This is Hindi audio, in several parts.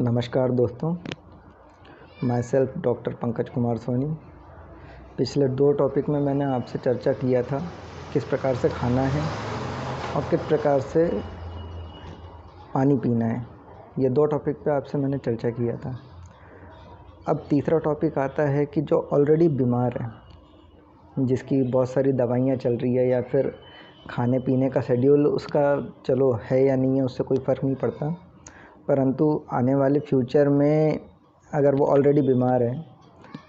नमस्कार दोस्तों, myself doctor Pankaj Kumar Soni. पिछले 2 टॉपिक में मैंने आपसे चर्चा किया था किस प्रकार से खाना है और किस प्रकार से पानी पीना है। ये 2 टॉपिक पे आपसे मैंने चर्चा किया था। अब तीसरा टॉपिक आता है कि जो ऑलरेडी बीमार है, जिसकी बहुत सारी दवाइयाँ चल रही है या फिर खाने पीने का शेड्यूल उसका चलो है या नहीं है, उससे कोई फ़र्क नहीं पड़ता, परंतु आने वाले फ्यूचर में अगर वो ऑलरेडी बीमार है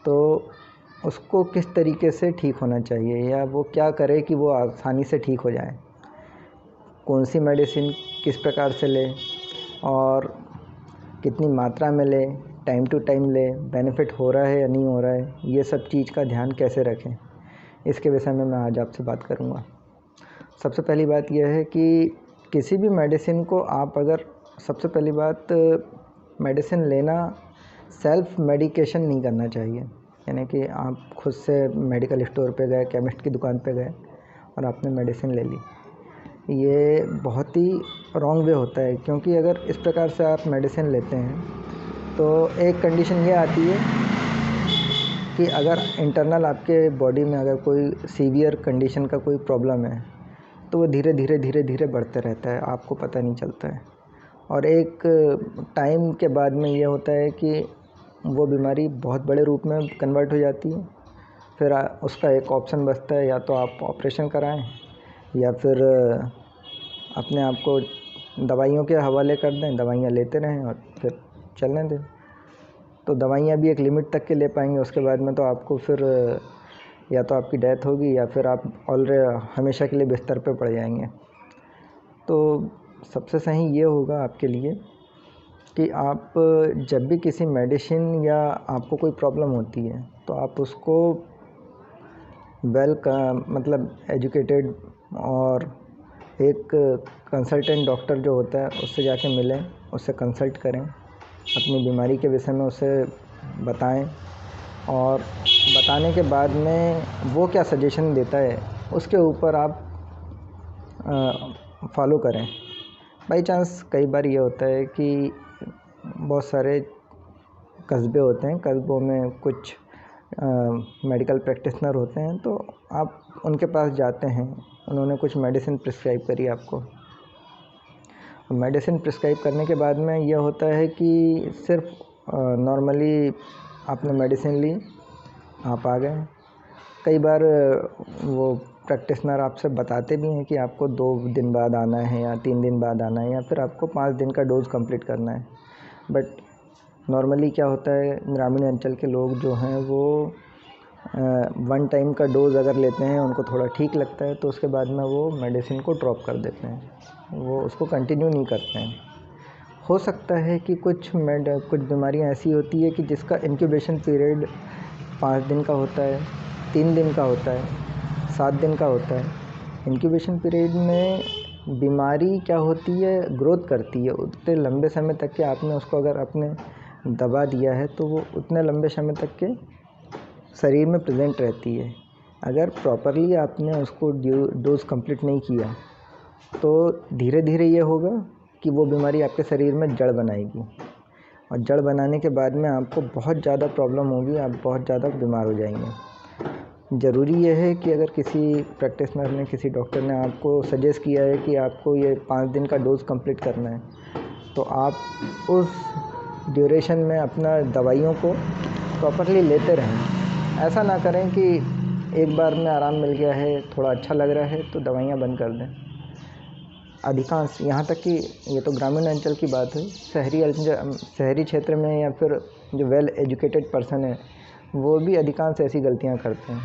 तो उसको किस तरीके से ठीक होना चाहिए या वो क्या करे कि वो आसानी से ठीक हो जाए, कौन सी मेडिसिन किस प्रकार से ले और कितनी मात्रा में ले, टाइम टू टाइम ले, बेनिफिट हो रहा है या नहीं हो रहा है, ये सब चीज़ का ध्यान कैसे रखें, इसके विषय में मैं आज आपसे बात करूँगा। सबसे पहली बात यह है कि किसी भी मेडिसिन को आप अगर सबसे पहली बात मेडिसिन लेना सेल्फ़ मेडिकेशन नहीं करना चाहिए। यानी कि आप खुद से मेडिकल स्टोर पे गए, केमिस्ट की दुकान पे गए और आपने मेडिसिन ले ली, ये बहुत ही रॉन्ग वे होता है। क्योंकि अगर इस प्रकार से आप मेडिसिन लेते हैं तो एक कंडीशन ये आती है कि अगर इंटरनल आपके बॉडी में अगर कोई सीवियर कंडीशन का कोई प्रॉब्लम है तो वो धीरे धीरे बढ़ते रहता है, आपको पता नहीं चलता है। और एक टाइम के बाद में ये होता है कि वो बीमारी बहुत बड़े रूप में कन्वर्ट हो जाती है। फिर उसका एक ऑप्शन बचता है, या तो आप ऑपरेशन कराएं या फिर अपने आप को दवाइयों के हवाले कर दें, दवाइयाँ लेते रहें और फिर चलने दें। तो दवाइयाँ भी एक लिमिट तक के ले पाएंगे, उसके बाद में तो आपको फिर या तो आपकी डेथ होगी या फिर आप ऑलरेडी हमेशा के लिए बिस्तर पे पड़ जाएंगे। तो सबसे सही ये होगा आपके लिए कि आप जब भी किसी मेडिसिन या आपको कोई प्रॉब्लम होती है तो आप उसको मतलब एजुकेटेड और एक कंसल्टेंट डॉक्टर जो होता है उससे जाके मिलें, उससे कंसल्ट करें, अपनी बीमारी के विषय में उसे बताएं और बताने के बाद में वो क्या सजेशन देता है उसके ऊपर आप फॉलो करें। बाई चांस कई बार ये होता है कि बहुत सारे कस्बे होते हैं, कस्बों में कुछ मेडिकल प्रैक्टिशनर होते हैं, तो आप उनके पास जाते हैं, उन्होंने कुछ मेडिसिन प्रिस्क्राइब करी आपको। मेडिसिन प्रिस्क्राइब करने के बाद में यह होता है कि सिर्फ नॉर्मली आपने मेडिसिन ली, आप आ गए। कई बार वो प्रैक्टिशनर आपसे बताते भी हैं कि आपको 2 दिन बाद आना है या 3 दिन बाद आना है या फिर आपको 5 दिन का डोज़ कंप्लीट करना है। बट नॉर्मली क्या होता है, ग्रामीण अंचल के लोग जो हैं वो 1 टाइम का डोज़ अगर लेते हैं, उनको थोड़ा ठीक लगता है तो उसके बाद में वो मेडिसिन को ड्रॉप कर देते हैं, वो उसको कंटिन्यू नहीं करते हैं। हो सकता है कि कुछ बीमारियां ऐसी होती है कि जिसका इंक्यूबेशन पीरियड 5 दिन का होता है, 3 दिन का होता है, 7 दिन का होता है। इंक्यूबेशन पीरियड में बीमारी क्या होती है, ग्रोथ करती है। उतने लंबे समय तक के आपने उसको अगर आपने दबा दिया है तो वो उतने लंबे समय तक के शरीर में प्रेजेंट रहती है। अगर प्रॉपरली आपने उसको डोज़ कंप्लीट नहीं किया तो धीरे धीरे ये होगा कि वो बीमारी आपके शरीर में जड़ बनाएगी और जड़ बनाने के बाद में आपको बहुत ज़्यादा प्रॉब्लम होगी, आप बहुत ज़्यादा बीमार हो जाएंगे। ज़रूरी ये है कि अगर किसी प्रैक्टिशनर ने, किसी डॉक्टर ने आपको सजेस्ट किया है कि आपको ये 5 दिन का डोज़ कंप्लीट करना है तो आप उस ड्यूरेशन में अपना दवाइयों को प्रॉपरली लेते रहें। ऐसा ना करें कि एक बार में आराम मिल गया है, थोड़ा अच्छा लग रहा है तो दवाइयाँ बंद कर दें। अधिकांश, यहाँ तक कि ये तो ग्रामीण अंचल की बात है, शहरी क्षेत्र में या फिर जो वेल एजुकेटेड पर्सन है वो भी अधिकांश ऐसी गलतियाँ करते हैं।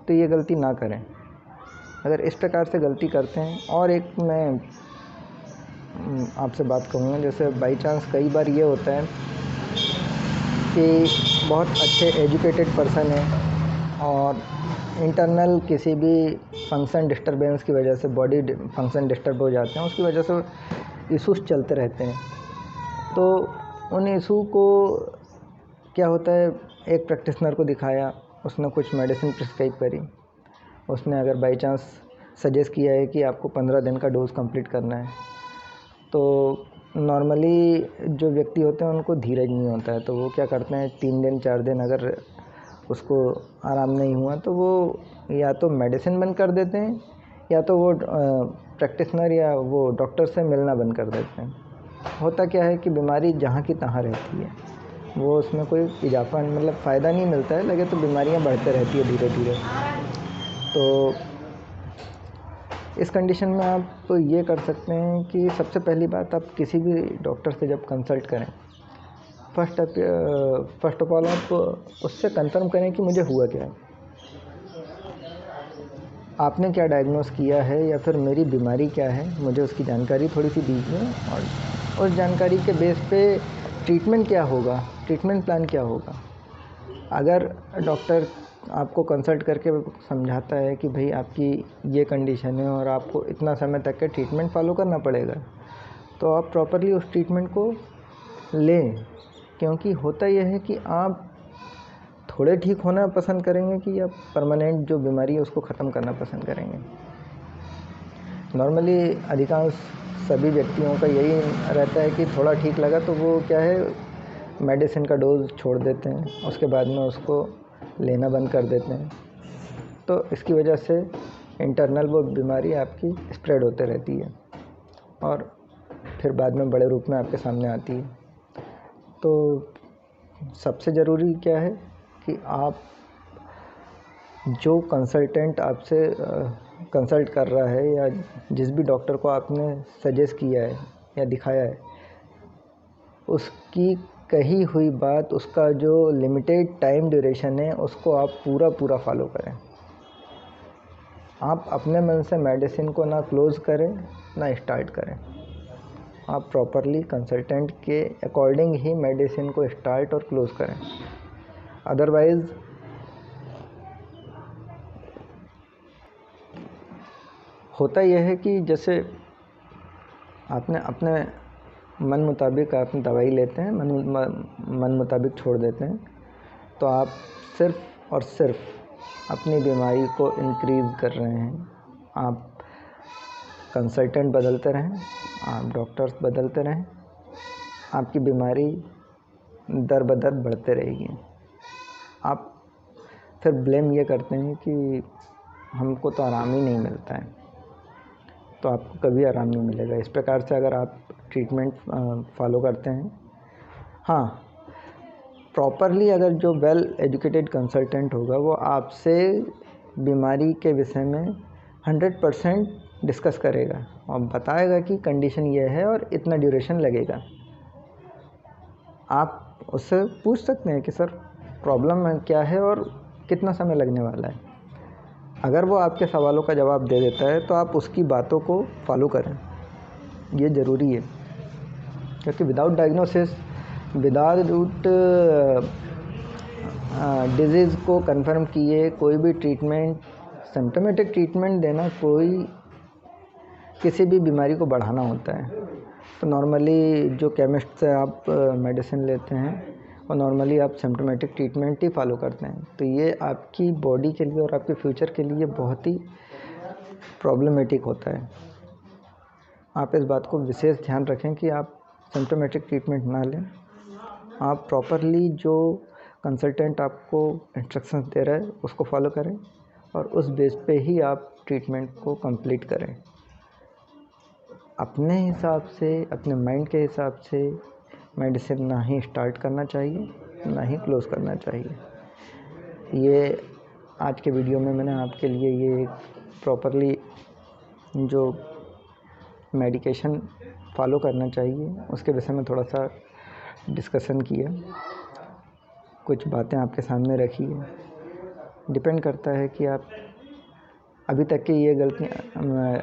तो ये गलती ना करें। अगर इस प्रकार से गलती करते हैं, और एक मैं आपसे बात कहूँगा, जैसे बाई चांस कई बार ये होता है कि बहुत अच्छे एजुकेटेड पर्सन है और इंटरनल किसी भी फंक्शन डिस्टर्बेंस की वजह से बॉडी फंक्शन डिस्टर्ब हो जाते हैं, उसकी वजह से इशूज़ चलते रहते हैं। तो उन इशू को क्या होता है, एक प्रैक्टिशनर को दिखाया, उसने कुछ मेडिसिन प्रिस्क्राइब करी, उसने अगर बाई चांस सजेस्ट किया है कि आपको 15 दिन का डोज़ कंप्लीट करना है, तो नॉर्मली जो व्यक्ति होते हैं उनको धीरज नहीं होता है, तो वो क्या करते हैं 3 दिन 4 दिन अगर उसको आराम नहीं हुआ तो वो या तो मेडिसिन बंद कर देते हैं या तो वो प्रैक्टिशनर या वो डॉक्टर से मिलना बंद कर देते हैं। होता क्या है कि बीमारी जहाँ की तहाँ रहती है, वो उसमें कोई इजाफा मतलब फ़ायदा नहीं मिलता है, लगे तो बीमारियाँ बढ़ते रहती है धीरे धीरे। तो इस कंडीशन में आप ये कर सकते हैं कि सबसे पहली बात, आप किसी भी डॉक्टर से जब कंसल्ट करें, फर्स्ट ऑफ ऑल आप उससे कंफर्म करें कि मुझे हुआ क्या है, आपने क्या डायग्नोस किया है या फिर मेरी बीमारी क्या है, मुझे उसकी जानकारी थोड़ी सी दीजिए और उस जानकारी के बेस पे ट्रीटमेंट क्या होगा, ट्रीटमेंट प्लान क्या होगा। अगर डॉक्टर आपको कंसल्ट करके समझाता है कि भाई आपकी ये कंडीशन है और आपको इतना समय तक का ट्रीटमेंट फॉलो करना पड़ेगा, तो आप प्रॉपरली उस ट्रीटमेंट को लें। क्योंकि होता यह है कि आप थोड़े ठीक होना पसंद करेंगे कि आप परमानेंट जो बीमारी है उसको ख़त्म करना पसंद करेंगे। नॉर्मली अधिकांश सभी व्यक्तियों का यही रहता है कि थोड़ा ठीक लगा तो वो क्या है मेडिसिन का डोज छोड़ देते हैं, उसके बाद में उसको लेना बंद कर देते हैं। तो इसकी वजह से इंटरनल वो बीमारी आपकी स्प्रेड होते रहती है और फिर बाद में बड़े रूप में आपके सामने आती है। तो सबसे ज़रूरी क्या है कि आप जो कंसल्टेंट आपसे कंसल्ट कर रहा है या जिस भी डॉक्टर को आपने सजेस्ट किया है या दिखाया है, उसकी कही हुई बात, उसका जो लिमिटेड टाइम ड्यूरेशन है उसको आप पूरा फॉलो करें। आप अपने मन से मेडिसिन को ना क्लोज़ करें ना स्टार्ट करें। आप प्रॉपरली कंसल्टेंट के अकॉर्डिंग ही मेडिसिन को स्टार्ट और क्लोज़ करें। अदरवाइज़ होता यह है कि जैसे आपने अपने मन मुताबिक आपने दवाई लेते हैं, मन मुताबिक छोड़ देते हैं, तो आप सिर्फ़ और सिर्फ अपनी बीमारी को इंक्रीज़ कर रहे हैं। आप कंसल्टेंट बदलते रहें, आप डॉक्टर्स बदलते रहें, आपकी बीमारी दर बदर बढ़ते रहेगी। आप फिर ब्लेम ये करते हैं कि हमको तो आराम ही नहीं मिलता है, तो आपको कभी आराम नहीं मिलेगा। इस प्रकार से अगर आप ट्रीटमेंट फॉलो करते हैं, हाँ प्रॉपरली, अगर जो वेल एजुकेटेड कंसल्टेंट होगा वो आपसे बीमारी के विषय में 100% डिस्कस करेगा और बताएगा कि कंडीशन ये है और इतना ड्यूरेशन लगेगा। आप उससे पूछ सकते हैं कि सर प्रॉब्लम क्या है और कितना समय लगने वाला है। अगर वो आपके सवालों का जवाब दे देता है तो आप उसकी बातों को फॉलो करें, ये ज़रूरी है। क्योंकि विदाउट डायग्नोसिस, विदाउट डिजीज़ को कंफर्म किए कोई भी ट्रीटमेंट, सिम्टोमेटिक ट्रीटमेंट देना कोई किसी भी बीमारी को बढ़ाना होता है। तो नॉर्मली जो केमिस्ट से आप मेडिसिन लेते हैं और नॉर्मली आप सिम्टोमेटिक ट्रीटमेंट ही फॉलो करते हैं, तो ये आपकी बॉडी के लिए और आपके फ्यूचर के लिए बहुत ही प्रॉब्लमेटिक होता है। आप इस बात को विशेष ध्यान रखें कि आप सिम्टोमेटिक ट्रीटमेंट ना लें। आप प्रॉपरली जो कंसल्टेंट आपको इंस्ट्रक्शंस दे रहा है उसको फॉलो करें और उस बेस पे ही आप ट्रीटमेंट को कंप्लीट करें। अपने हिसाब से, अपने माइंड के हिसाब से मेडिसिन ना ही स्टार्ट करना चाहिए ना ही क्लोज़ करना चाहिए। ये आज के वीडियो में मैंने आपके लिए ये प्रॉपरली जो मेडिकेशन फॉलो करना चाहिए उसके विषय में थोड़ा सा डिस्कशन किया, कुछ बातें आपके सामने रखी है। डिपेंड करता है कि आप अभी तक की ये गलतियाँ,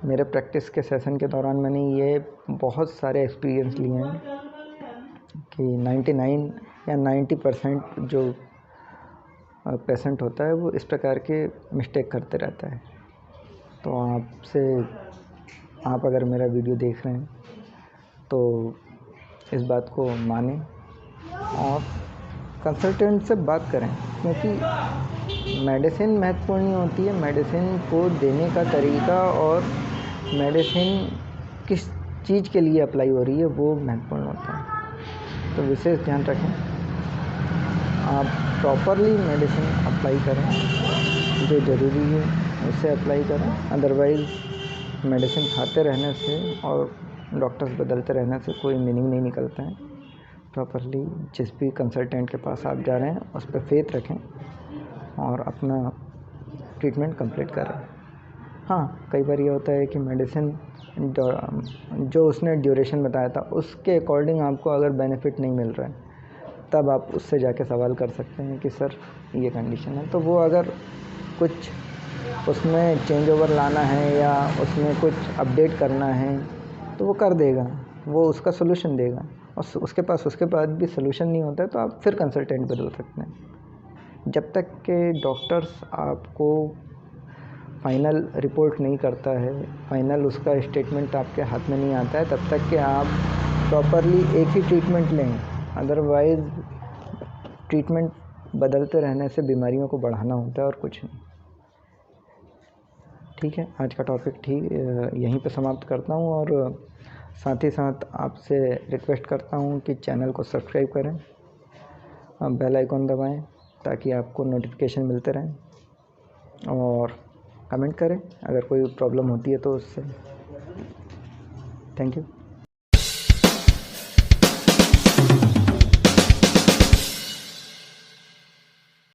मेरे प्रैक्टिस के सेशन के दौरान मैंने ये बहुत सारे एक्सपीरियंस लिए हैं कि 99 या 90% जो पेशेंट होता है वो इस प्रकार के मिस्टेक करते रहता है। तो आप अगर मेरा वीडियो देख रहे हैं तो इस बात को मानें और कंसल्टेंट से बात करें, क्योंकि मेडिसिन महत्वपूर्ण नहीं होती है, मेडिसिन को देने का तरीका और मेडिसिन किस चीज़ के लिए अप्लाई हो रही है वो महत्वपूर्ण होता है। तो विशेष ध्यान रखें, आप प्रॉपरली मेडिसिन अप्लाई करें, जो ज़रूरी है उसे अप्लाई करें। अदरवाइज़ मेडिसिन खाते रहने से और डॉक्टर्स बदलते रहने से कोई मीनिंग नहीं निकलता है। प्रॉपरली जिस भी कंसल्टेंट के पास आप जा रहे हैं उस पर फेथ रखें और अपना ट्रीटमेंट कंप्लीट करें। हाँ, कई बार ये होता है कि मेडिसिन जो उसने ड्यूरेशन बताया था उसके अकॉर्डिंग आपको अगर बेनिफिट नहीं मिल रहा है, तब आप उससे जाके सवाल कर सकते हैं कि सर ये कंडीशन है। तो वो अगर कुछ उसमें चेंज ओवर लाना है या उसमें कुछ अपडेट करना है तो वो कर देगा, वो उसका सोल्यूशन देगा। और उसके पास उसके बाद भी सोल्यूशन नहीं होता है तो आप फिर कंसल्टेंट बदल सकते हैं। जब तक के डॉक्टर्स आपको फाइनल रिपोर्ट नहीं करता है, फाइनल उसका स्टेटमेंट आपके हाथ में नहीं आता है, तब तक कि आप प्रॉपरली एक ही ट्रीटमेंट लें। अदरवाइज़ ट्रीटमेंट बदलते रहने से बीमारियों को बढ़ाना होता है और कुछ नहीं। ठीक है, आज का टॉपिक यहीं पे समाप्त करता हूँ और साथ ही साथ आपसे रिक्वेस्ट करता हूँ कि चैनल को सब्सक्राइब करें, बेल आइकॉन दबाएं ताकि आपको नोटिफिकेशन मिलते रहें और कमेंट करें अगर कोई प्रॉब्लम होती है तो उससे। Thank you.